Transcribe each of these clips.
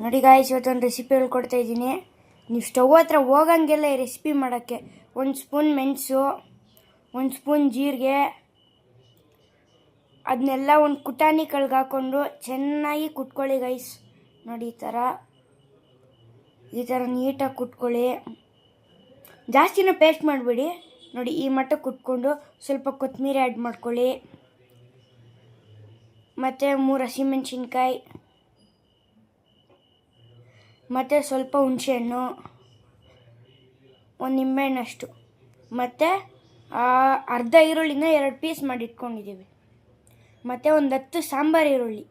ನೋಡಿ ಗಾಯ್ಸ್, ಇವತ್ತೊಂದು ರೆಸಿಪಿ ಹೇಳ್ಕೊಡ್ತಾ ಇದ್ದೀನಿ. ನೀವು ಸ್ಟವ್ ಹತ್ರ ಹೋಗಂಗೆಲ್ಲ ಈ ರೆಸಿಪಿ ಮಾಡೋಕ್ಕೆ 1 ಸ್ಪೂನ್ ಮೆಣಸು, 1 ಸ್ಪೂನ್ ಜೀರಿಗೆ, ಅದನ್ನೆಲ್ಲ ಒಂದು ಕುಟಾಣಿ ಕಳ್ಗೆ ಹಾಕ್ಕೊಂಡು ಚೆನ್ನಾಗಿ ಕುಟ್ಕೊಳ್ಳಿ ಗೈಸ್. ನೋಡಿ ಈ ಥರ ನೀಟಾಗಿ ಕುಟ್ಕೊಳ್ಳಿ. ಜಾಸ್ತಿನೂ ಪೇಸ್ಟ್ ಮಾಡಿಬಿಡಿ. ನೋಡಿ ಈ ಮಟ್ಟಕ್ಕೆ ಕುಟ್ಕೊಂಡು ಸ್ವಲ್ಪ ಕೊತ್ತಂಬರಿ ಆ್ಯಡ್ ಮಾಡ್ಕೊಳ್ಳಿ, ಮತ್ತು 3 ಹಸಿಮೆಣಸಿನ್ಕಾಯಿ, ಮತ್ತು ಸ್ವಲ್ಪ ಹುಣಸೆಹಣ್ಣು, 1 ನಿಂಬೆಹಣ್ಣಷ್ಟು, ಮತ್ತು ಅರ್ಧ ಈರುಳ್ಳಿನ 2 ಪೀಸ್ ಮಾಡಿ ಇಟ್ಕೊಂಡಿದ್ದೀವಿ, ಮತ್ತು ಒಂದು 10 ಸಾಂಬಾರು ಈರುಳ್ಳಿ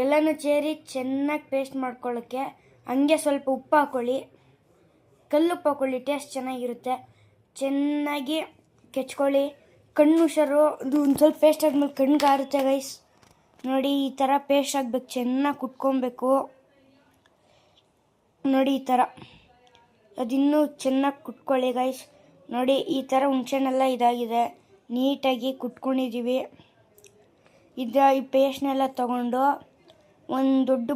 ಎಲ್ಲನೂ ಸೇರಿ ಚೆನ್ನಾಗಿ ಪೇಸ್ಟ್ ಮಾಡ್ಕೊಳ್ಳೋಕ್ಕೆ. ಹಂಗೆ ಸ್ವಲ್ಪ ಉಪ್ಪು ಹಾಕ್ಕೊಳ್ಳಿ, ಕಲ್ಲುಪ್ಪು ಹಾಕ್ಕೊಳ್ಳಿ, ಟೇಸ್ಟ್ ಚೆನ್ನಾಗಿರುತ್ತೆ. ಚೆನ್ನಾಗಿ ಕೆಚ್ಕೊಳ್ಳಿ. ಕಣ್ಣು ಹುಷಾರು, ಇದು ಒಂದು ಸ್ವಲ್ಪ ಪೇಸ್ಟ್ ಆದಮೇಲೆ ಕಣ್ಣಿಗೆ ಆರುತ್ತೆ ಗೈಸ್. ನೋಡಿ ಈ ಥರ ಪೇಸ್ಟ್ ಆಗಬೇಕು, ಚೆನ್ನಾಗಿ ಕುಟ್ಕೊಬೇಕು. ನೋಡಿ ಈ ಥರ ಅದಿನ್ನೂ ಚೆನ್ನಾಗಿ ಕುಟ್ಕೊಳ್ಳಿ ಗೈಸ್. ನೋಡಿ ಈ ಥರ ಹುಣಸೆಹಣ್ಣೆಲ್ಲ ಇದಾಗಿದೆ, ನೀಟಾಗಿ ಕುಟ್ಕೊಂಡಿದ್ದೀವಿ. ಈ ಪೇಸ್ಟ್ನೆಲ್ಲ ತೊಗೊಂಡು ಒಂದು ದೊಡ್ಡ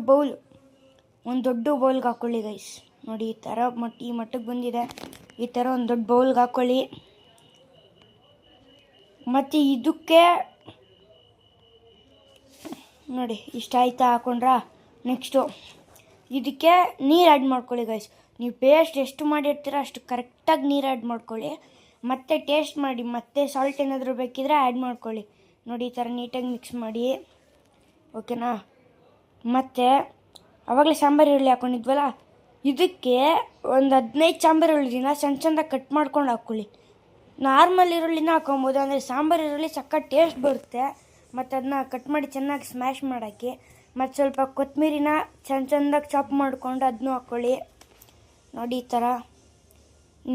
ಬೌಲ್ಗೆ ಹಾಕ್ಕೊಳ್ಳಿ ಗೈಸ್. ನೋಡಿ ಈ ಥರ ಈ ಮಟ್ಟಕ್ಕೆ ಬಂದಿದೆ. ಈ ಥರ ಒಂದು ದೊಡ್ಡ ಬೌಲ್ಗೆ ಹಾಕ್ಕೊಳ್ಳಿ. ಮತ್ತು ಇದಕ್ಕೆ ನೋಡಿ ಇಷ್ಟ ಆಯ್ತಾ ಹಾಕ್ಕೊಂಡ್ರಾ. ನೆಕ್ಸ್ಟು ಇದಕ್ಕೆ ನೀರು ಆ್ಯಡ್ ಮಾಡ್ಕೊಳ್ಳಿ ಗೈಸ್. ನೀವು ಪೇಸ್ಟ್ ಎಷ್ಟು ಮಾಡಿರ್ತೀರ ಅಷ್ಟು ಕರೆಕ್ಟಾಗಿ ನೀರು ಆ್ಯಡ್ ಮಾಡ್ಕೊಳ್ಳಿ. ಮತ್ತೆ ಟೇಸ್ಟ್ ಮಾಡಿ, ಮತ್ತೆ ಸಾಲ್ಟ್ ಏನಾದರೂ ಬೇಕಿದ್ರೆ ಆ್ಯಡ್ ಮಾಡ್ಕೊಳ್ಳಿ. ನೋಡಿ ಈ ಥರ ನೀಟಾಗಿ ಮಿಕ್ಸ್ ಮಾಡಿ, ಓಕೆನಾ. ಮತ್ತು ಆವಾಗಲೇ ಸಾಂಬಾರು ಈರುಳ್ಳಿ ಹಾಕ್ಕೊಂಡಿದ್ವಲ್ಲ, ಇದಕ್ಕೆ ಒಂದು 15 ಸಾಂಬಾರು ಈರುಳ್ಳಿನ ಸಣ್ಣದಾಗಿ ಕಟ್ ಮಾಡ್ಕೊಂಡು ಹಾಕ್ಕೊಳ್ಳಿ. ನಾರ್ಮಲ್ ಈರುಳ್ಳಿನ ಹಾಕ್ಕೊಬೋದು, ಅಂದರೆ ಸಾಂಬಾರು ಈರುಳ್ಳಿ ಸಕ್ಕ ಟೇಸ್ಟ್ ಬರುತ್ತೆ. ಮತ್ತು ಅದನ್ನ ಕಟ್ ಮಾಡಿ ಚೆನ್ನಾಗಿ ಸ್ಮ್ಯಾಶ್ ಮಾಡೋಕ್ಕೆ. ಮತ್ತು ಸ್ವಲ್ಪ ಕೊತ್ತಂಬರಿನ ಸಣ್ಣದಾಗಿ ಚಾಪ್ ಮಾಡ್ಕೊಂಡು ಅದನ್ನೂ ಹಾಕ್ಕೊಳ್ಳಿ. ನೋಡಿ ಈ ಥರ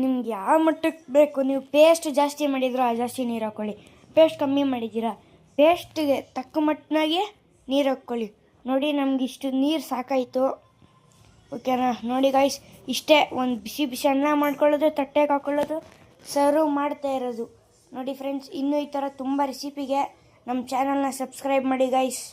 ನಿಮ್ಗೆ ಯಾವ ಮಟ್ಟಕ್ಕೆ ಬೇಕು, ನೀವು ಪೇಸ್ಟ್ ಜಾಸ್ತಿ ಮಾಡಿದ್ರು ಜಾಸ್ತಿ ನೀರು ಹಾಕ್ಕೊಳ್ಳಿ, ಪೇಸ್ಟ್ ಕಮ್ಮಿ ಮಾಡಿದ್ದೀರಾ ಪೇಸ್ಟಿಗೆ ತಕ್ಕ ಮಟ್ಟಿನಾಗೆ ನೀರು ಹಾಕ್ಕೊಳ್ಳಿ. ನೋಡಿ ನಮ್ಗೆ ಇಷ್ಟು ನೀರು ಸಾಕಾಯಿತು, ಓಕೆನಾ. ನೋಡಿ ಗಾಯ್ಸ್, ಇಷ್ಟೇ. ಒಂದು ಬಿಸಿ ಅನ್ನ ಮಾಡ್ಕೊಳ್ಳೋದು, ತಟ್ಟೆಗೆ ಹಾಕ್ಕೊಳ್ಳೋದು, ಸರ್ವ್ ಮಾಡ್ತಾ ಇರೋದು. ನೋಡಿ ಫ್ರೆಂಡ್ಸ್, ಇನ್ನೂ ಈ ಥರ ತುಂಬ ರೆಸಿಪಿಗೆ ನಮ್ಮ ಚಾನಲ್ನ ಸಬ್ಸ್ಕ್ರೈಬ್ ಮಾಡಿ ಗಾಯ್ಸ್.